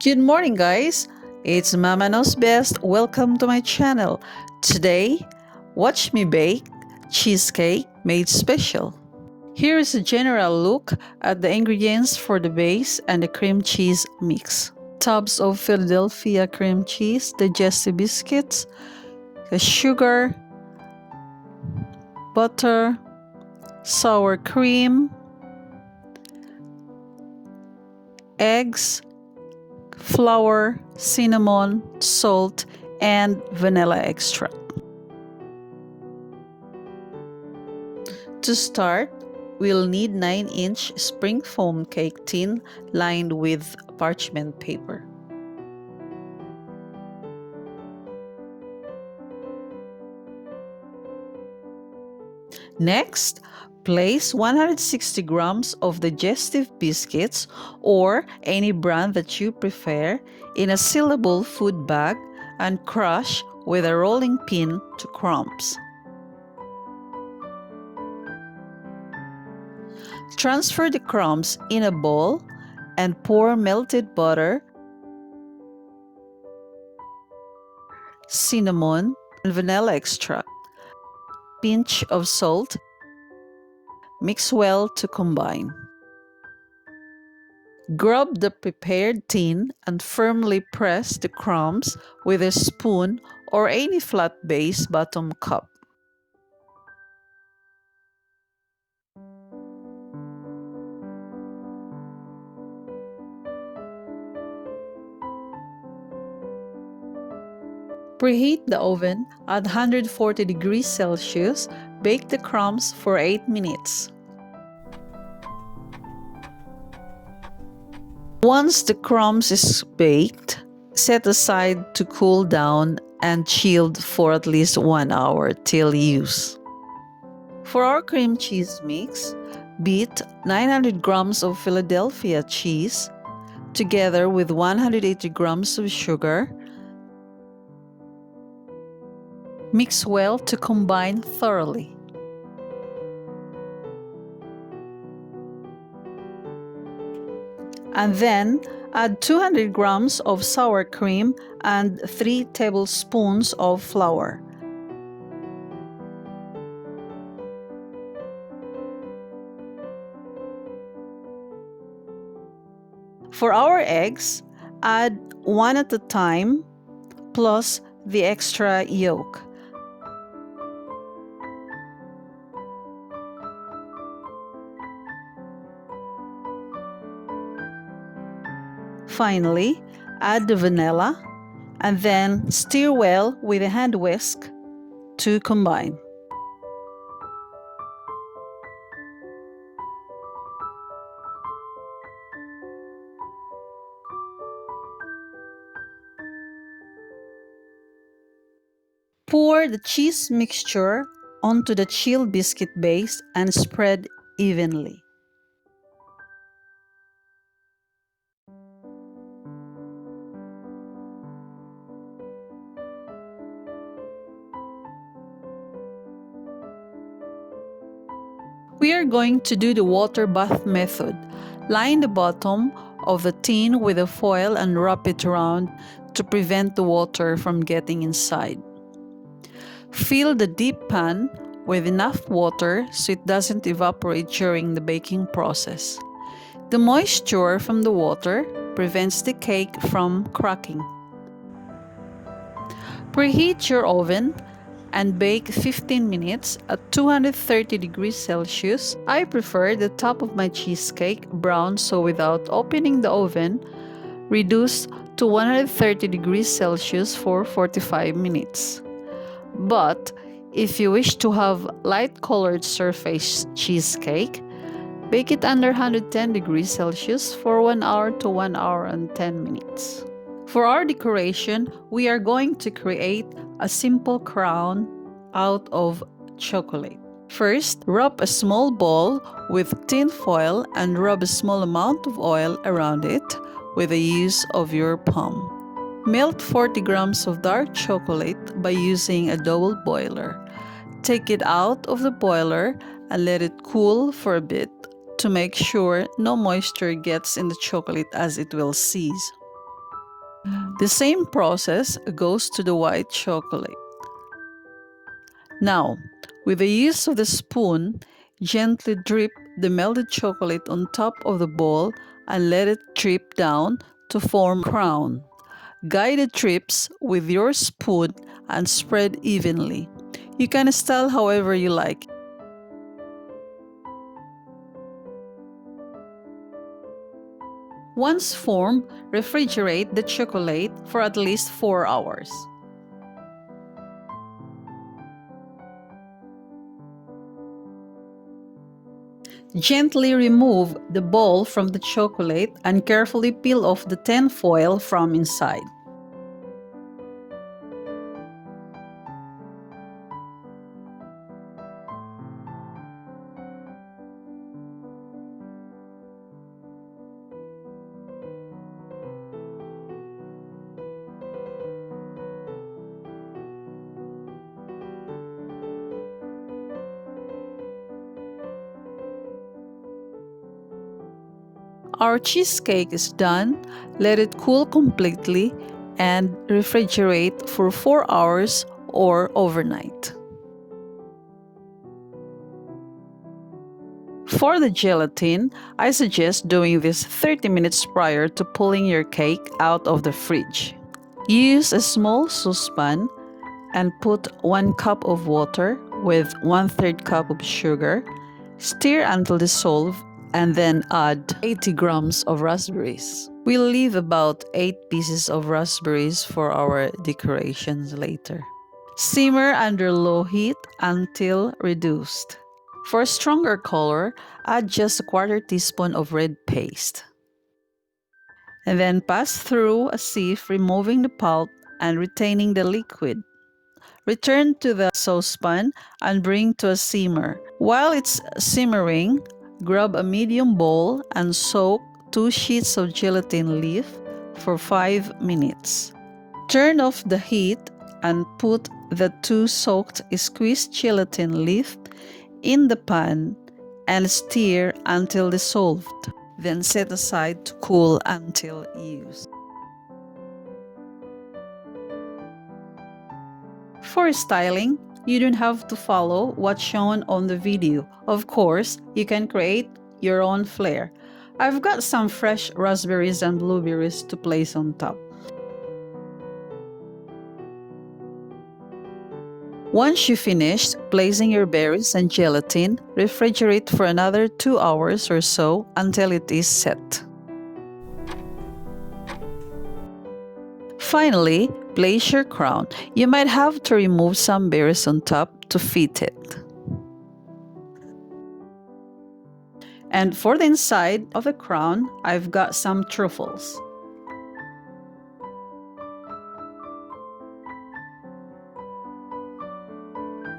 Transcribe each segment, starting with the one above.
Good morning, guys. It's Mama Knows Best. Welcome to my channel. Today, watch me bake cheesecake made special. Here is a general look at the ingredients for the base and the cream cheese mix. Tubs of Philadelphia cream cheese, digestive biscuits, sugar, butter, sour cream, eggs, flour, cinnamon, salt, and vanilla extract. To start, we'll need 9-inch spring foam cake tin lined with parchment paper. Next, place 160 grams of digestive biscuits or any brand that you prefer in a sealable food bag and crush with a rolling pin to crumbs. Transfer the crumbs in a bowl and pour melted butter, cinnamon, and vanilla extract, pinch of salt. Mix well to combine. Grab the prepared tin and firmly press the crumbs with a spoon or any flat base bottom cup. Preheat the oven at 140 degrees Celsius. Bake the crumbs for 8 minutes. Once the crumbs is baked, set aside to cool down and chilled for at least 1 hour till use. For our cream cheese mix, beat 900 grams of Philadelphia cheese together with 180 grams of sugar. Mix well to combine thoroughly. And then add 200 grams of sour cream and 3 tablespoons of flour. For our eggs, add 1 at a time plus the extra yolk. Finally, add the vanilla and then stir well with a hand whisk to combine. Pour the cheese mixture onto the chilled biscuit base and spread evenly. We are going to do the water bath method. Line the bottom of the tin with a foil and wrap it around to prevent the water from getting inside. Fill the deep pan with enough water so it doesn't evaporate during the baking process. The moisture from the water prevents the cake from cracking. Preheat your oven and bake 15 minutes at 230 degrees Celsius. I prefer the top of my cheesecake brown, so without opening the oven, reduce to 130 degrees Celsius for 45 minutes. But if you wish to have light colored surface cheesecake, bake it under 110 degrees Celsius for 1 hour to 1 hour and 10 minutes. For our decoration, we are going to create a simple crown out of chocolate. First, wrap a small ball with tin foil and rub a small amount of oil around it with the use of your palm. Melt 40 grams of dark chocolate by using a double boiler. Take it out of the boiler and let it cool for a bit to make sure no moisture gets in the chocolate as it will seize. The same process goes to the white chocolate. Now, with the use of the spoon, gently drip the melted chocolate on top of the bowl and let it drip down to form a crown. Guide the drips with your spoon and spread evenly. You can style however you like. Once formed, refrigerate the chocolate for at least 4 hours. Gently remove the ball from the chocolate and carefully peel off the tin foil from inside. Our cheesecake is done. Let it cool completely and refrigerate for 4 hours or overnight. For the gelatin, I suggest doing this 30 minutes prior to pulling your cake out of the fridge. Use a small saucepan and put 1 cup of water with 1/3 cup of sugar. Stir until dissolved and then add 80 grams of raspberries. We'll leave about 8 pieces of raspberries for our decorations later. Simmer under low heat until reduced. For a stronger color, add just a 1/4 teaspoon of red paste. And then pass through a sieve, removing the pulp and retaining the liquid. Return to the saucepan and bring to a simmer. While it's simmering, grab a medium bowl and soak 2 sheets of gelatin leaf for 5 minutes. Turn off the heat and put the 2 soaked squeezed gelatin leaf in the pan and stir until dissolved. Then set aside to cool until used. For styling, you don't have to follow what's shown on the video. Of course, you can create your own flair. I've got some fresh raspberries and blueberries to place on top. Once you finish placing your berries and gelatin, refrigerate for another 2 hours or so until it is set. Finally, place your crown. You might have to remove some berries on top to fit it. And for the inside of the crown, I've got some truffles.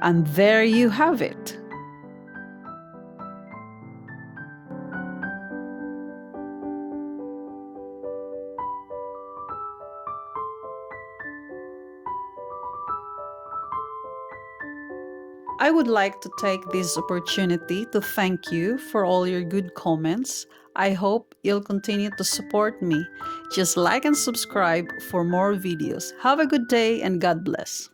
And there you have it. I would like to take this opportunity to thank you for all your good comments. I hope you'll continue to support me. Just like and subscribe for more videos. Have a good day and God bless.